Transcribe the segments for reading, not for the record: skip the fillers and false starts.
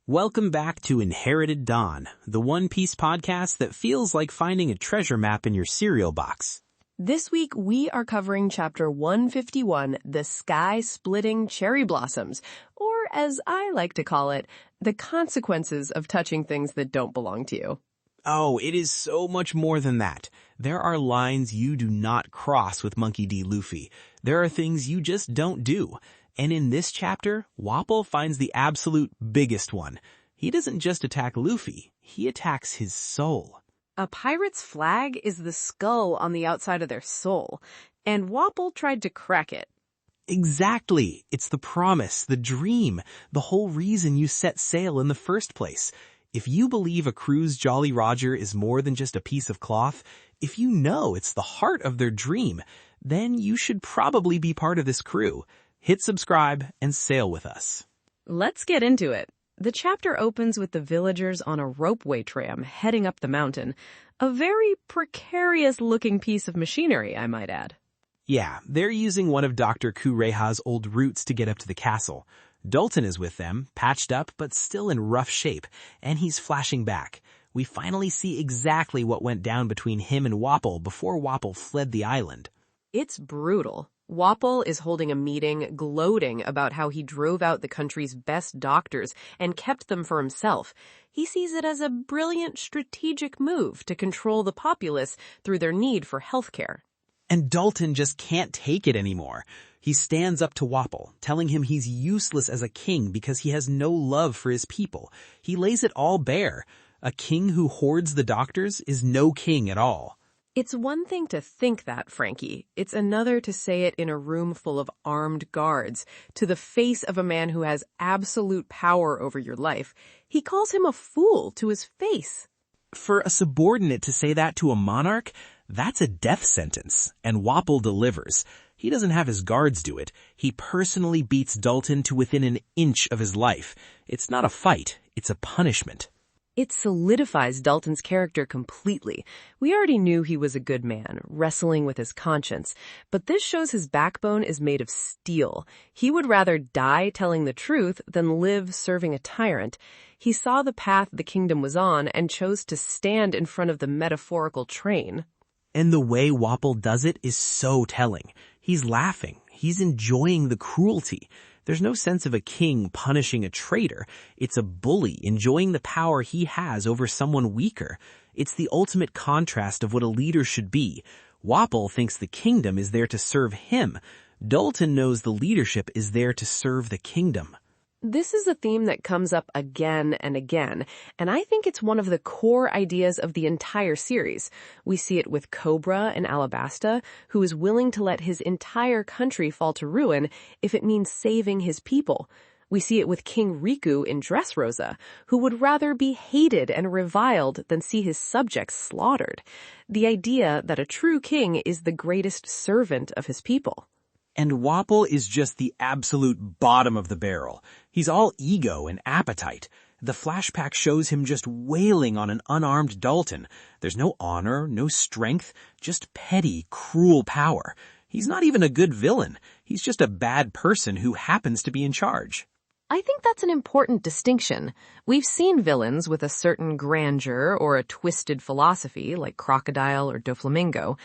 Welcome back to Inherited Dawn, the One Piece podcast that feels like finding a treasure map in your cereal box. This week, we are covering Chapter 151, The Sky-Splitting Cherry Blossoms, or as I like to call it, the consequences of touching things that don't belong to you. Oh, it is so much more than that. There are lines you do not cross with Monkey D. Luffy. There are things you just don't do. And in this chapter, Wapol finds the absolute biggest one. He doesn't just attack Luffy, he attacks his soul. A pirate's flag is the skull on the outside of their soul, and Wapol tried to crack it. Exactly. It's the promise, the dream, the whole reason you set sail in the first place. If you believe a crew's Jolly Roger is more than just a piece of cloth, if you know it's the heart of their dream, then you should probably be part of this crew. Hit subscribe and sail with us. Let's get into it. The chapter opens with the villagers on a ropeway tram heading up the mountain. A very precarious-looking piece of machinery, I might add. Yeah, they're using one of Dr. Kureha's old routes to get up to the castle. Dalton is with them, patched up but still in rough shape, and he's flashing back. We finally see exactly what went down between him and Wapol before Wapol fled the island. It's brutal. Wapol is holding a meeting, gloating about how he drove out the country's best doctors and kept them for himself. He sees it as a brilliant strategic move to control the populace through their need for health care. And Dalton just can't take it anymore. He stands up to Wapol, telling him he's useless as a king because he has no love for his people. He lays it all bare. A king who hoards the doctors is no king at all. It's one thing to think that, Franky. It's another to say it in a room full of armed guards, to the face of a man who has absolute power over your life. He calls him a fool to his face. For a subordinate to say that to a monarch, that's a death sentence, and Wapol delivers. He doesn't have his guards do it. He personally beats Dalton to within an inch of his life. It's not a fight, it's a punishment. It solidifies Dalton's character completely. We already knew he was a good man, wrestling with his conscience, but this shows his backbone is made of steel. He would rather die telling the truth than live serving a tyrant. He saw the path the kingdom was on and chose to stand in front of the metaphorical train. And the way Wapol does it is so telling. He's laughing. He's enjoying the cruelty. There's no sense of a king punishing a traitor. It's a bully enjoying the power he has over someone weaker. It's the ultimate contrast of what a leader should be. Wapol thinks the kingdom is there to serve him. Dalton knows the leadership is there to serve the kingdom. This is a theme that comes up again and again, and I think it's one of the core ideas of the entire series. We see it with Cobra in Alabasta, who is willing to let his entire country fall to ruin if it means saving his people. We see it with King Riku in Dressrosa, who would rather be hated and reviled than see his subjects slaughtered. The idea that a true king is the greatest servant of his people. And Wapol is just the absolute bottom of the barrel. He's all ego and appetite. The flashback shows him just wailing on an unarmed Dalton. There's no honor, no strength, just petty, cruel power. He's not even a good villain. He's just a bad person who happens to be in charge. I think that's an important distinction. We've seen villains with a certain grandeur or a twisted philosophy, like Crocodile or Doflamingo.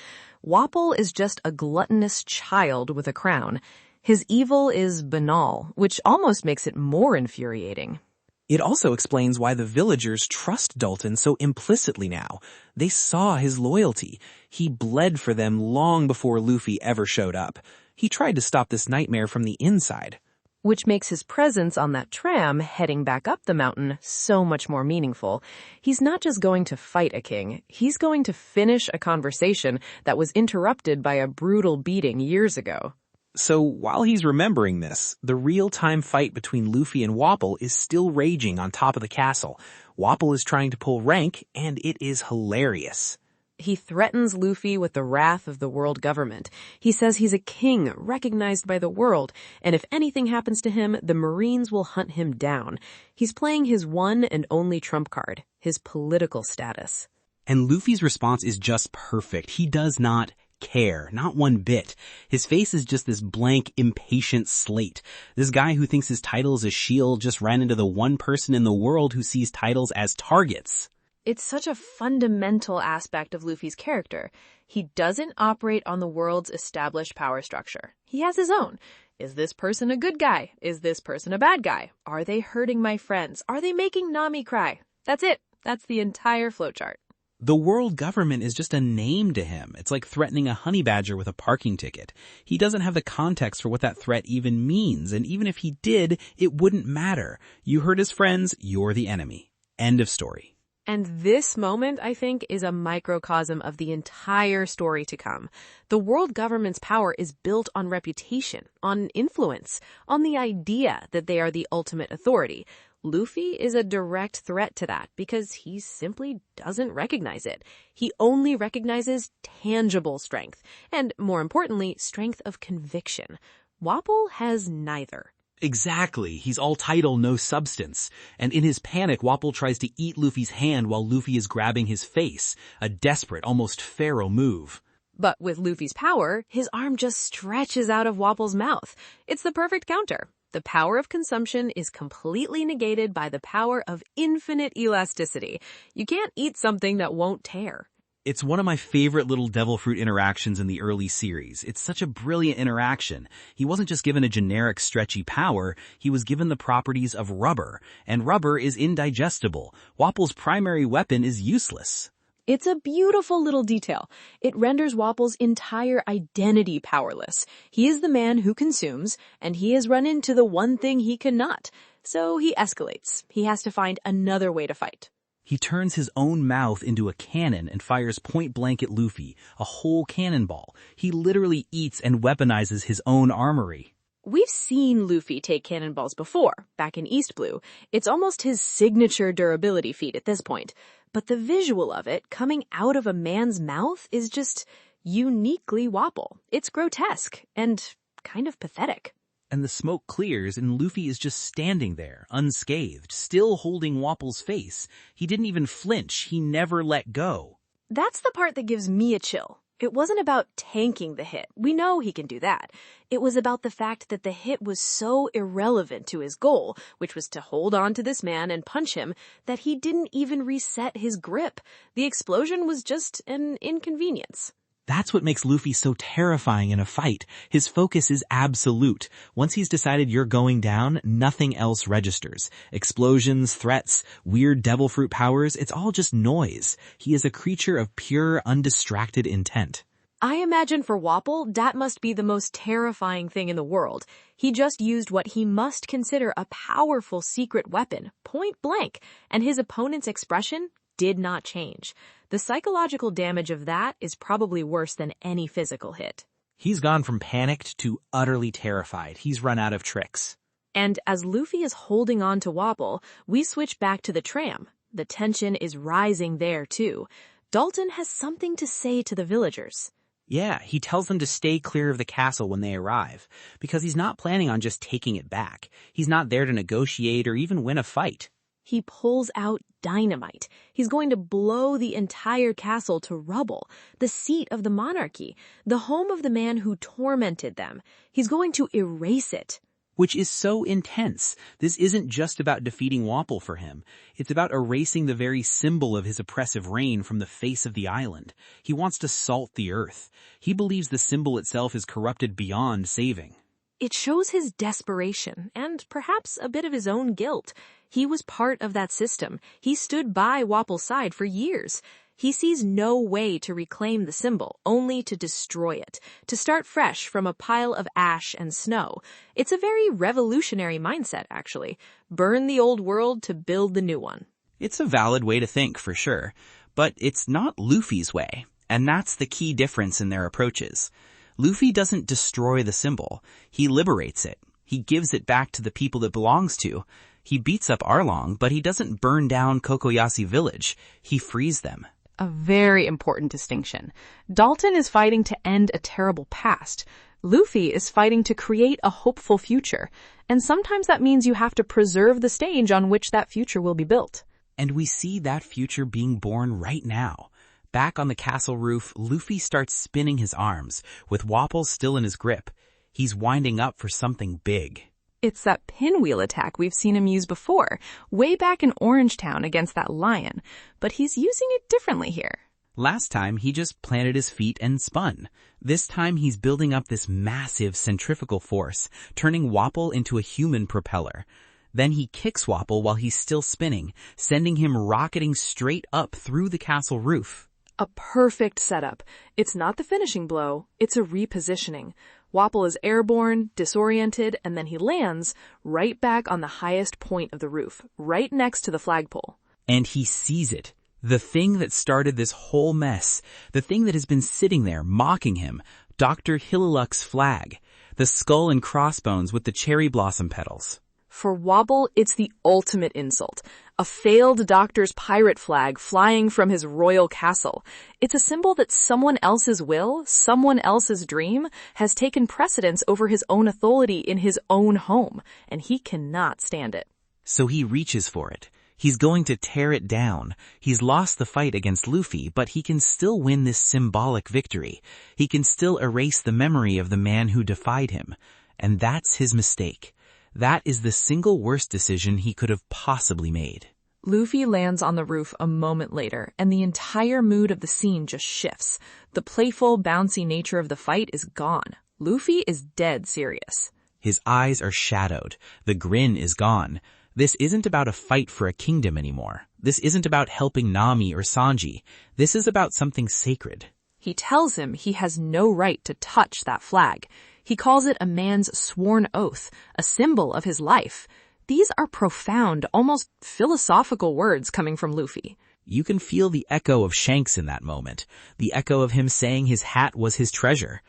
Wapol is just a gluttonous child with a crown. His evil is banal, which almost makes it more infuriating. It also explains why the villagers trust Dalton so implicitly now. They saw his loyalty. He bled for them long before Luffy ever showed up. He tried to stop this nightmare from the inside. Which makes his presence on that tram heading back up the mountain so much more meaningful. He's not just going to fight a king, he's going to finish a conversation that was interrupted by a brutal beating years ago. So while he's remembering this, the real-time fight between Luffy and Wapol is still raging on top of the castle. Wapol is trying to pull rank, and it is hilarious. He threatens Luffy with the wrath of the world government. He says he's a king recognized by the world, and if anything happens to him, the Marines will hunt him down. He's playing his one and only trump card, his political status. And Luffy's response is just perfect. He does not care, not one bit. His face is just this blank, impatient slate. This guy who thinks his title is a shield just ran into the one person in the world who sees titles as targets. It's such a fundamental aspect of Luffy's character. He doesn't operate on the world's established power structure. He has his own. Is this person a good guy? Is this person a bad guy? Are they hurting my friends? Are they making Nami cry? That's it. That's the entire flowchart. The world government is just a name to him. It's like threatening a honey badger with a parking ticket. He doesn't have the context for what that threat even means, and even if he did, it wouldn't matter. You hurt his friends, you're the enemy. End of story. And this moment, I think, is a microcosm of the entire story to come. The world government's power is built on reputation, on influence, on the idea that they are the ultimate authority. Luffy is a direct threat to that because he simply doesn't recognize it. He only recognizes tangible strength, and more importantly, strength of conviction. Wapol has neither. Exactly. He's all title, no substance. And in his panic, Wapol tries to eat Luffy's hand while Luffy is grabbing his face. A desperate, almost pharaoh move. But with Luffy's power, his arm just stretches out of Wapol's mouth. It's the perfect counter. The power of consumption is completely negated by the power of infinite elasticity. You can't eat something that won't tear. It's one of my favorite little devil fruit interactions in the early series. It's such a brilliant interaction. He wasn't just given a generic stretchy power, he was given the properties of rubber. And rubber is indigestible. Wapol's primary weapon is useless. It's a beautiful little detail. It renders Wapol's entire identity powerless. He is the man who consumes, and he has run into the one thing he cannot. So he escalates. He has to find another way to fight. He turns his own mouth into a cannon and fires point blank at Luffy, a whole cannonball. He literally eats and weaponizes his own armory. We've seen Luffy take cannonballs before, back in East Blue. It's almost his signature durability feat at this point. But the visual of it coming out of a man's mouth is just uniquely Wapol. It's grotesque and kind of pathetic. And the smoke clears and Luffy is just standing there, unscathed, still holding Wapol's face. He didn't even flinch. He never let go. That's the part that gives me a chill. It wasn't about tanking the hit. We know he can do that. It was about the fact that the hit was so irrelevant to his goal, which was to hold on to this man and punch him, that he didn't even reset his grip. The explosion was just an inconvenience. That's what makes Luffy so terrifying in a fight. His focus is absolute. Once he's decided you're going down, nothing else registers. Explosions, threats, weird devil fruit powers, it's all just noise. He is a creature of pure, undistracted intent. I imagine for Wapol, that must be the most terrifying thing in the world. He just used what he must consider a powerful secret weapon, point blank, and his opponent's expression did not change. The psychological damage of that is probably worse than any physical hit. He's gone from panicked to utterly terrified. He's run out of tricks. And as Luffy is holding on to Wapol, we switch back to the tram. The tension is rising there too. Dalton has something to say to the villagers. Yeah, he tells them to stay clear of the castle when they arrive, because he's not planning on just taking it back. He's not there to negotiate or even win a fight. He pulls out dynamite. He's going to blow the entire castle to rubble, the seat of the monarchy, the home of the man who tormented them. He's going to erase it. Which is so intense. This isn't just about defeating Wapol for him. It's about erasing the very symbol of his oppressive reign from the face of the island. He wants to salt the earth. He believes the symbol itself is corrupted beyond saving. It shows his desperation and perhaps a bit of his own guilt. He was part of that system. He stood by Wapol's side for years. He sees no way to reclaim the symbol, only to destroy it, to start fresh from a pile of ash and snow. It's a very revolutionary mindset, actually. Burn the old world to build the new one. It's a valid way to think, for sure. But it's not Luffy's way, and that's the key difference in their approaches. Luffy doesn't destroy the symbol. He liberates it. He gives it back to the people it belongs to. He beats up Arlong, but he doesn't burn down Kokoyasi village. He frees them. A very important distinction. Dalton is fighting to end a terrible past. Luffy is fighting to create a hopeful future. And sometimes that means you have to preserve the stage on which that future will be built. And we see that future being born right now. Back on the castle roof, Luffy starts spinning his arms, with Wapol still in his grip. He's winding up for something big. It's that pinwheel attack we've seen him use before, way back in Orangetown against that lion, but he's using it differently here. Last time, he just planted his feet and spun. This time, he's building up this massive centrifugal force, turning Wapol into a human propeller. Then he kicks Wapol while he's still spinning, sending him rocketing straight up through the castle roof. A perfect setup. It's not the finishing blow, it's a repositioning. Wapol is airborne, disoriented, and then he lands right back on the highest point of the roof, right next to the flagpole. And he sees it. The thing that started this whole mess, the thing that has been sitting there mocking him, Dr. Hiluluk's flag, the skull and crossbones with the cherry blossom petals. For Wapol, it's the ultimate insult. A failed doctor's pirate flag flying from his royal castle. It's a symbol that someone else's will, someone else's dream, has taken precedence over his own authority in his own home, and he cannot stand it. So he reaches for it. He's going to tear it down. He's lost the fight against Luffy, but he can still win this symbolic victory. He can still erase the memory of the man who defied him. And that's his mistake. That is the single worst decision he could have possibly made. Luffy lands on the roof a moment later, and the entire mood of the scene just shifts. The playful, bouncy nature of the fight is gone. Luffy is dead serious. His eyes are shadowed. The grin is gone. This isn't about a fight for a kingdom anymore. This isn't about helping Nami or Sanji. This is about something sacred. He tells him he has no right to touch that flag. He calls it a man's sworn oath, a symbol of his life. These are profound, almost philosophical words coming from Luffy. You can feel the echo of Shanks in that moment, the echo of him saying his hat was his treasure.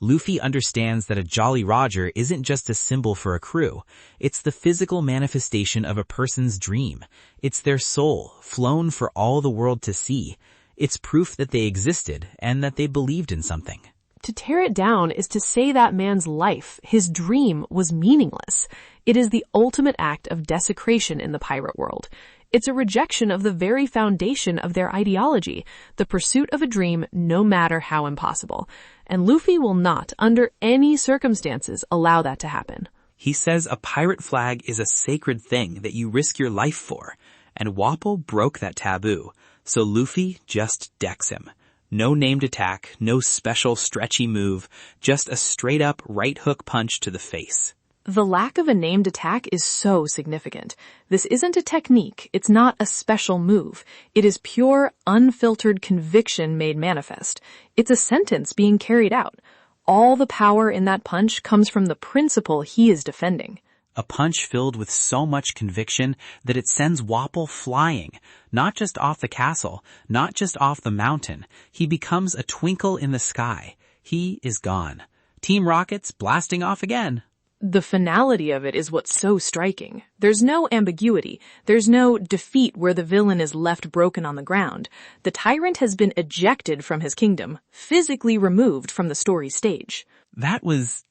Luffy understands that a Jolly Roger isn't just a symbol for a crew. It's the physical manifestation of a person's dream. It's their soul, flown for all the world to see. It's proof that they existed and that they believed in something. To tear it down is to say that man's life, his dream, was meaningless. It is the ultimate act of desecration in the pirate world. It's a rejection of the very foundation of their ideology, the pursuit of a dream no matter how impossible. And Luffy will not, under any circumstances, allow that to happen. He says a pirate flag is a sacred thing that you risk your life for. And Wapol broke that taboo, so Luffy just decks him. No named attack, no special stretchy move, just a straight-up right-hook punch to the face. The lack of a named attack is so significant. This isn't a technique, it's not a special move. It is pure, unfiltered conviction made manifest. It's a sentence being carried out. All the power in that punch comes from the principle he is defending. A punch filled with so much conviction that it sends Wapol flying, not just off the castle, not just off the mountain. He becomes a twinkle in the sky. He is gone. Team Rocket's blasting off again. The finality of it is what's so striking. There's no ambiguity. There's no defeat where the villain is left broken on the ground. The Tyrant has been ejected from his kingdom, physically removed from the story stage. That was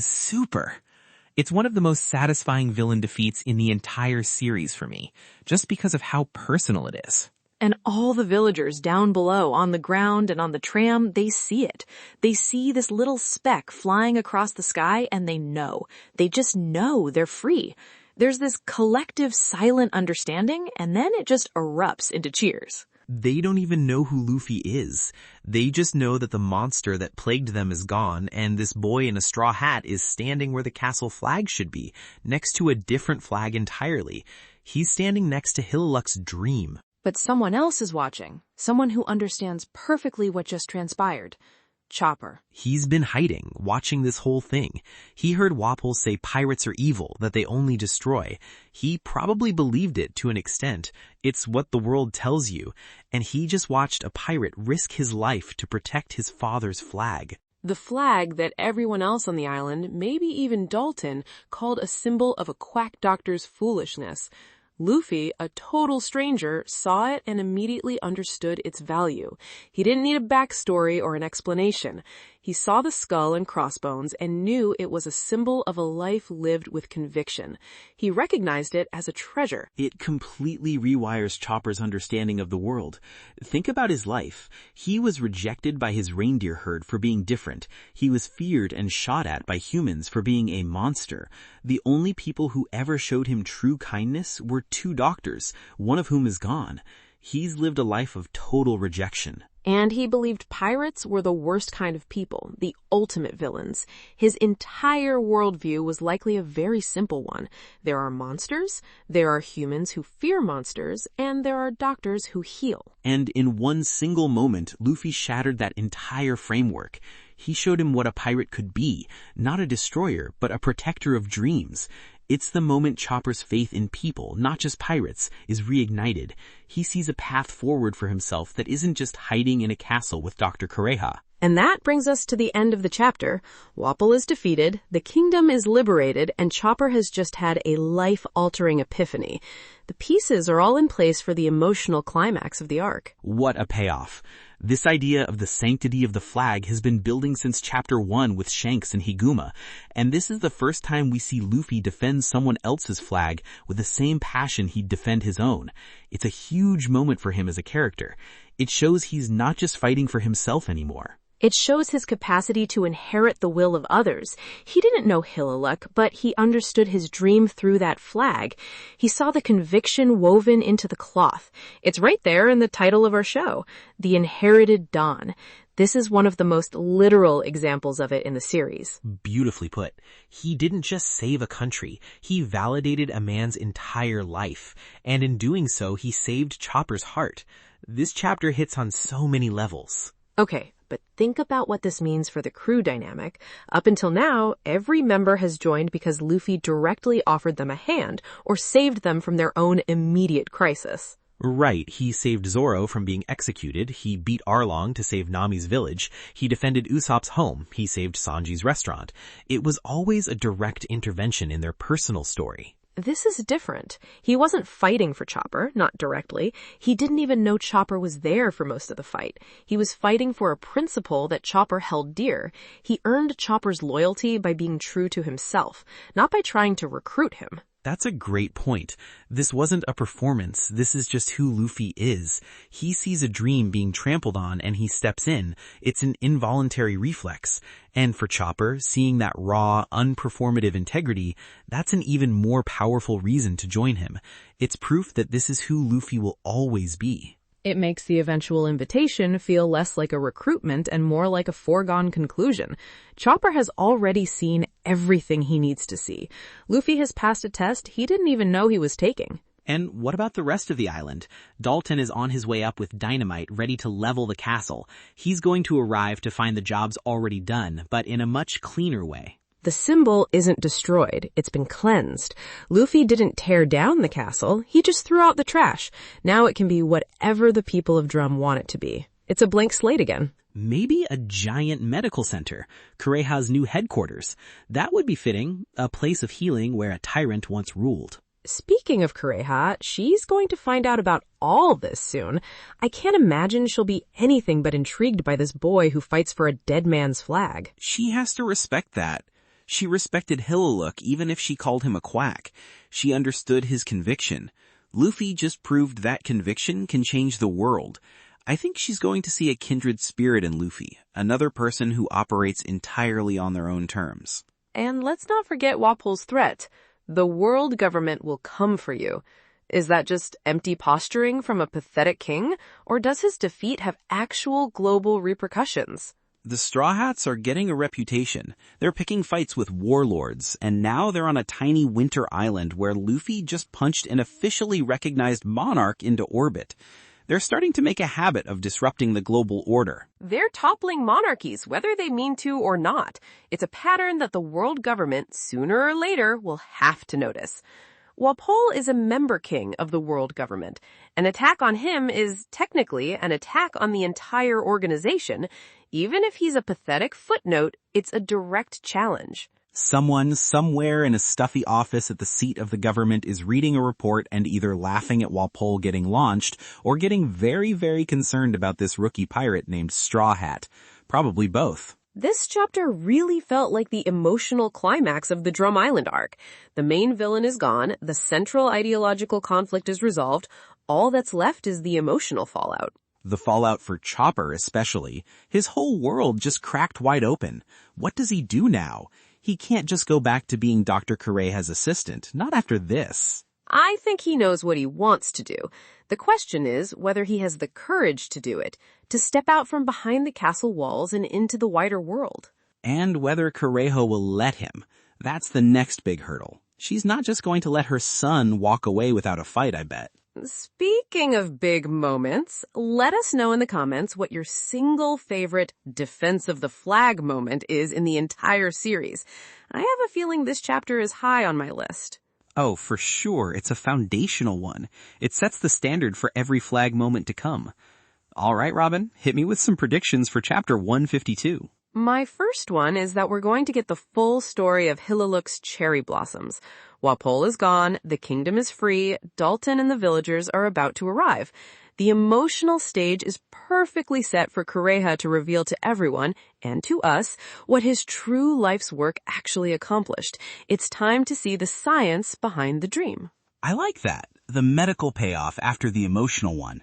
super. It's one of the most satisfying villain defeats in the entire series for me, just because of how personal it is. And all the villagers down below, on the ground and on the tram, they see it. They see this little speck flying across the sky and they know. They just know they're free. There's this collective silent understanding and then it just erupts into cheers. They don't even know who Luffy is. They just know that the monster that plagued them is gone, and this boy in a straw hat is standing where the castle flag should be, next to a different flag entirely. He's standing next to Hiluluk's dream. But someone else is watching. Someone who understands perfectly what just transpired. Chopper. He's been hiding, watching this whole thing. He heard Wapol say pirates are evil, that they only destroy. He probably believed it to an extent. It's what the world tells you. And he just watched a pirate risk his life to protect his father's flag. The flag that everyone else on the island, maybe even Dalton, called a symbol of a quack doctor's foolishness. Luffy, a total stranger, saw it and immediately understood its value. He didn't need a backstory or an explanation. He saw the skull and crossbones and knew it was a symbol of a life lived with conviction. He recognized it as a treasure. It completely rewires Chopper's understanding of the world. Think about his life. He was rejected by his reindeer herd for being different. He was feared and shot at by humans for being a monster. The only people who ever showed him true kindness were 2 doctors, one of whom is gone. He's lived a life of total rejection. And he believed pirates were the worst kind of people, the ultimate villains. His entire worldview was likely a very simple one. There are monsters, there are humans who fear monsters, and there are doctors who heal. And in one single moment, Luffy shattered that entire framework. He showed him what a pirate could be, not a destroyer, but a protector of dreams. It's the moment Chopper's faith in people, not just pirates, is reignited. He sees a path forward for himself that isn't just hiding in a castle with Dr. Kureha. And that brings us to the end of the chapter. Wapol is defeated, the kingdom is liberated, and Chopper has just had a life-altering epiphany. The pieces are all in place for the emotional climax of the arc. What a payoff. This idea of the sanctity of the flag has been building since Chapter 1 with Shanks and Higuma, and this is the first time we see Luffy defend someone else's flag with the same passion he'd defend his own. It's a huge moment for him as a character. It shows he's not just fighting for himself anymore. It shows his capacity to inherit the will of others. He didn't know Hiluluk, but he understood his dream through that flag. He saw the conviction woven into the cloth. It's right there in the title of our show, The Inherited Dawn. This is one of the most literal examples of it in the series. Beautifully put. He didn't just save a country. He validated a man's entire life. And in doing so, he saved Chopper's heart. This chapter hits on so many levels. Okay, but think about what this means for the crew dynamic. Up until now, every member has joined because Luffy directly offered them a hand or saved them from their own immediate crisis. Right, he saved Zoro from being executed, he beat Arlong to save Nami's village, he defended Usopp's home, he saved Sanji's restaurant. It was always a direct intervention in their personal story. This is different. He wasn't fighting for Chopper, not directly. He didn't even know Chopper was there for most of the fight. He was fighting for a principle that Chopper held dear. He earned Chopper's loyalty by being true to himself, not by trying to recruit him. That's a great point. This wasn't a performance. This is just who Luffy is. He sees a dream being trampled on and he steps in. It's an involuntary reflex. And for Chopper, seeing that raw, unperformative integrity, that's an even more powerful reason to join him. It's proof that this is who Luffy will always be. It makes the eventual invitation feel less like a recruitment and more like a foregone conclusion. Chopper has already seen everything he needs to see. Luffy has passed a test he didn't even know he was taking. And what about the rest of the island? Dalton is on his way up with dynamite, ready to level the castle. He's going to arrive to find the job's already done, but in a much cleaner way. The symbol isn't destroyed, it's been cleansed. Luffy didn't tear down the castle, he just threw out the trash. Now it can be whatever the people of Drum want it to be. It's a blank slate again. Maybe a giant medical center, Kureha's new headquarters. That would be fitting, a place of healing where a tyrant once ruled. Speaking of Kureha, she's going to find out about all this soon. I can't imagine she'll be anything but intrigued by this boy who fights for a dead man's flag. She has to respect that. She respected Hiluluk even if she called him a quack. She understood his conviction. Luffy just proved that conviction can change the world. I think she's going to see a kindred spirit in Luffy, another person who operates entirely on their own terms. And let's not forget Wapol's threat. The world government will come for you. Is that just empty posturing from a pathetic king? Or does his defeat have actual global repercussions? The Straw Hats are getting a reputation. They're picking fights with warlords, and now they're on a tiny winter island where Luffy just punched an officially recognized monarch into orbit. They're starting to make a habit of disrupting the global order. They're toppling monarchies, whether they mean to or not. It's a pattern that the world government, sooner or later, will have to notice. Wapol is a member king of the world government. An attack on him is technically an attack on the entire organization. Even if he's a pathetic footnote, it's a direct challenge. Someone somewhere in a stuffy office at the seat of the government is reading a report and either laughing at Wapol getting launched or getting very, very concerned about this rookie pirate named Straw Hat. Probably both. This chapter really felt like the emotional climax of the Drum Island arc. The main villain is gone, the central ideological conflict is resolved, all that's left is the emotional fallout. The fallout for Chopper especially. His whole world just cracked wide open. What does he do now? He can't just go back to being Dr. Kureha's assistant, not after this. I think he knows what he wants to do. The question is whether he has the courage to do it, to step out from behind the castle walls and into the wider world. And whether Kureha will let him. That's the next big hurdle. She's not just going to let her son walk away without a fight, I bet. Speaking of big moments, let us know in the comments what your single favorite defense of the flag moment is in the entire series. I have a feeling this chapter is high on my list. Oh, for sure. It's a foundational one. It sets the standard for every flag moment to come. All right, Robin, hit me with some predictions for chapter 152. My first one is that we're going to get the full story of Hilaluk's cherry blossoms. Wapol is gone, the kingdom is free, Dalton and the villagers are about to arrive. The emotional stage is perfectly set for Kureha to reveal to everyone, and to us, what his true life's work actually accomplished. It's time to see the science behind the dream. I like that. The medical payoff after the emotional one.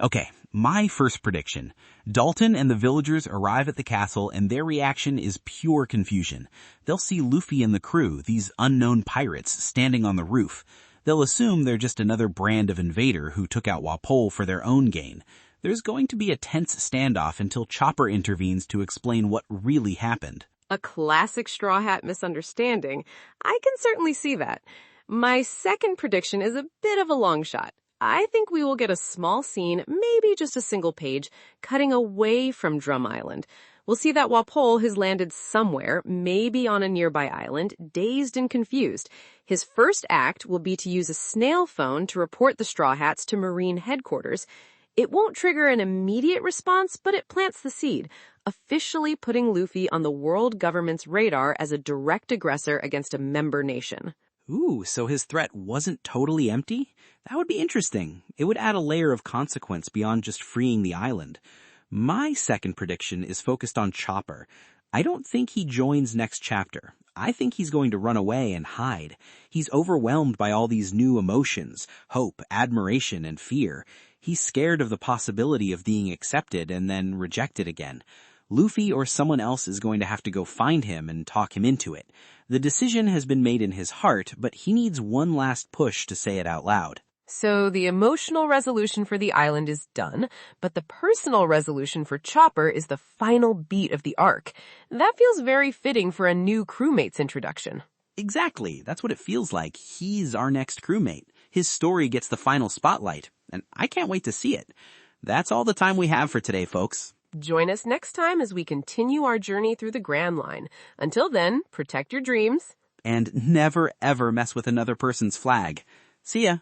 Okay, my first prediction. Dalton and the villagers arrive at the castle and their reaction is pure confusion. They'll see Luffy and the crew, these unknown pirates, standing on the roof. They'll assume they're just another brand of invader who took out Wapol for their own gain. There's going to be a tense standoff until Chopper intervenes to explain what really happened. A classic Straw Hat misunderstanding. I can certainly see that. My second prediction is a bit of a long shot. I think we will get a small scene, maybe just a single page, cutting away from Drum Island. We'll see that Wapol has landed somewhere, maybe on a nearby island, dazed and confused. His first act will be to use a snail phone to report the Straw Hats to Marine headquarters. It won't trigger an immediate response, but it plants the seed, officially putting Luffy on the world government's radar as a direct aggressor against a member nation. Ooh, so his threat wasn't totally empty? That would be interesting. It would add a layer of consequence beyond just freeing the island. My second prediction is focused on Chopper. I don't think he joins next chapter. I think he's going to run away and hide. He's overwhelmed by all these new emotions, hope, admiration, and fear. He's scared of the possibility of being accepted and then rejected again. Luffy or someone else is going to have to go find him and talk him into it. The decision has been made in his heart, but he needs one last push to say it out loud. So the emotional resolution for the island is done, but the personal resolution for Chopper is the final beat of the arc. That feels very fitting for a new crewmate's introduction. Exactly. That's what it feels like. He's our next crewmate. His story gets the final spotlight, and I can't wait to see it. That's all the time we have for today, folks. Join us next time as we continue our journey through the Grand Line. Until then, protect your dreams. And never ever mess with another person's flag. See ya.